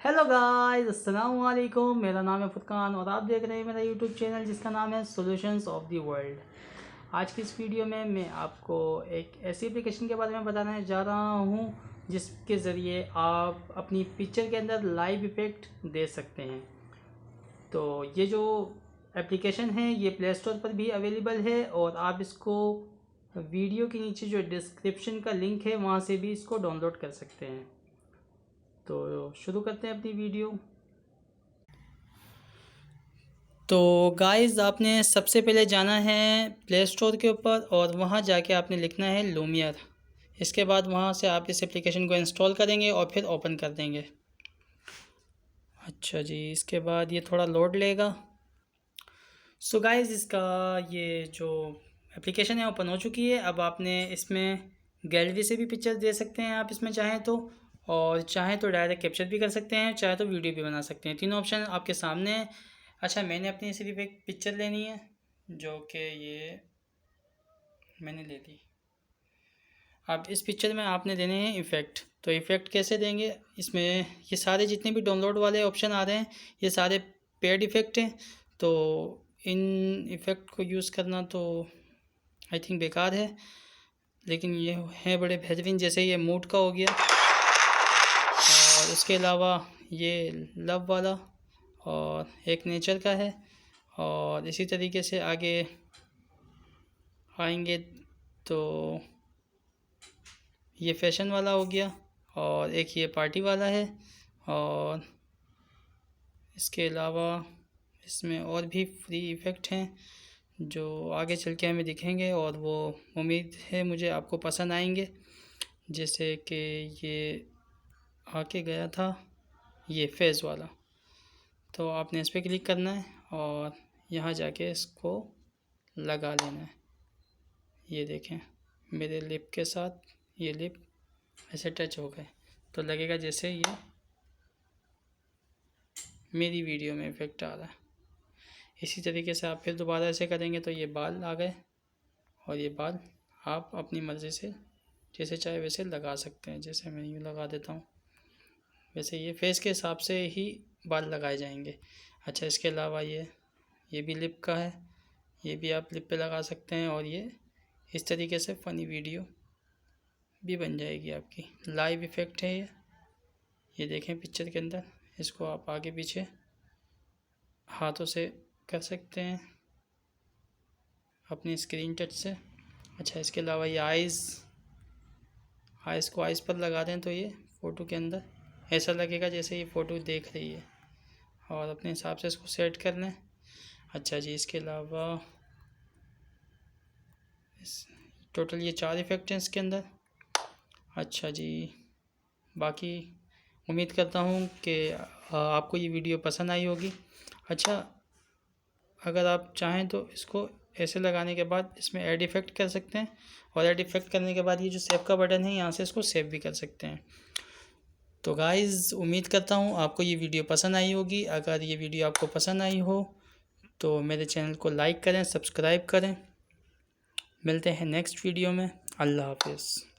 Hello guys, अस्सलाम वालेकुम। मेरा नाम है फुरकान और आप देख रहे हैं मेरा यूट्यूब चैनल जिसका नाम है सॉल्यूशंस ऑफ द वर्ल्ड। आज की इस वीडियो में मैं आपको एक ऐसी एप्लीकेशन के बारे में बताने जा रहा हूं जिसके ज़रिए आप अपनी पिक्चर के अंदर लाइव इफ़ेक्ट दे सकते हैं। तो ये जो एप्लीकेशन है ये प्ले स्टोर पर भी अवेलेबल है और आप इसको वीडियो के नीचे जो डिस्क्रिप्शन का लिंक है वहाँ से भी इसको डाउनलोड कर सकते हैं। तो शुरू करते हैं अपनी वीडियो। तो गाइस, आपने सबसे पहले जाना है प्ले स्टोर के ऊपर और वहाँ जाके आपने लिखना है लूमियर। इसके बाद वहाँ से आप इस एप्लीकेशन को इंस्टॉल करेंगे और फिर ओपन कर देंगे। अच्छा जी, इसके बाद ये थोड़ा लोड लेगा। सो गाइस, इसका ये जो एप्लीकेशन है ओपन हो चुकी है। अब आपने इसमें गैलरी से भी पिक्चर दे सकते हैं आप इसमें चाहें तो, और चाहें तो डायरेक्ट कैप्चर भी कर सकते हैं, चाहे तो वीडियो भी बना सकते हैं। तीनों ऑप्शन आपके सामने है। अच्छा, मैंने अपनी सिर्फ एक पिक्चर लेनी है जो कि ये मैंने ले ली। अब इस पिक्चर में आपने देने हैं इफ़ेक्ट। तो इफ़ेक्ट कैसे देंगे, इसमें ये सारे जितने भी डाउनलोड वाले ऑप्शन आ रहे हैं ये सारे पेड इफ़ेक्ट हैं। तो इन इफ़ेक्ट को यूज़ करना तो आई थिंक बेकार है, लेकिन ये है बड़े बेहतरीन। जैसे ये मूड का हो गया और इसके अलावा ये लव वाला और एक नेचर का है, और इसी तरीके से आगे आएंगे तो ये फैशन वाला हो गया और एक ये पार्टी वाला है। और इसके अलावा इसमें और भी फ्री इफ़ेक्ट हैं जो आगे चल के हमें दिखेंगे और वो उम्मीद है मुझे आपको पसंद आएंगे। जैसे कि ये आके गया था ये फेज़ वाला, तो आपने इस पर क्लिक करना है और यहाँ जाके इसको लगा लेना है। ये देखें, मेरे लिप के साथ ये लिप ऐसे टच हो गए तो लगेगा जैसे ये मेरी वीडियो में इफ़ेक्ट आ रहा है। इसी तरीके से आप फिर दोबारा ऐसे करेंगे तो ये बाल आ गए, और ये बाल आप अपनी मर्ज़ी से जैसे चाहे वैसे लगा सकते हैं। जैसे मैं यूँ लगा देता हूँ, वैसे ये फेस के हिसाब से ही बाल लगाए जाएंगे। अच्छा, इसके अलावा ये भी लिप का है, ये भी आप लिप पे लगा सकते हैं और ये इस तरीके से फ़नी वीडियो भी बन जाएगी आपकी। लाइव इफ़ेक्ट है ये देखें पिक्चर के अंदर। इसको आप आगे पीछे हाथों से कर सकते हैं अपनी स्क्रीन टच से। अच्छा, इसके अलावा ये आइज़ को आइज़ पर लगा दें तो ये फ़ोटो के अंदर ऐसा लगेगा जैसे ये फ़ोटो देख रही है, और अपने हिसाब से इसको सेट कर लें। अच्छा जी, इसके अलावा टोटल ये 4 इफ़ेक्ट हैं इसके अंदर। अच्छा जी, बाकी उम्मीद करता हूँ कि आपको ये वीडियो पसंद आई होगी। अच्छा, अगर आप चाहें तो इसको ऐसे लगाने के बाद इसमें ऐड इफ़ेक्ट कर सकते हैं, और ऐड इफ़ेक्ट करने के बाद ये जो सेव का बटन है यहाँ से इसको सेव भी कर सकते हैं। तो गाइज़, उम्मीद करता हूँ आपको ये वीडियो पसंद आई होगी। अगर ये वीडियो आपको पसंद आई हो तो मेरे चैनल को लाइक करें, सब्सक्राइब करें। मिलते हैं नेक्स्ट वीडियो में। अल्लाह हाफिज़।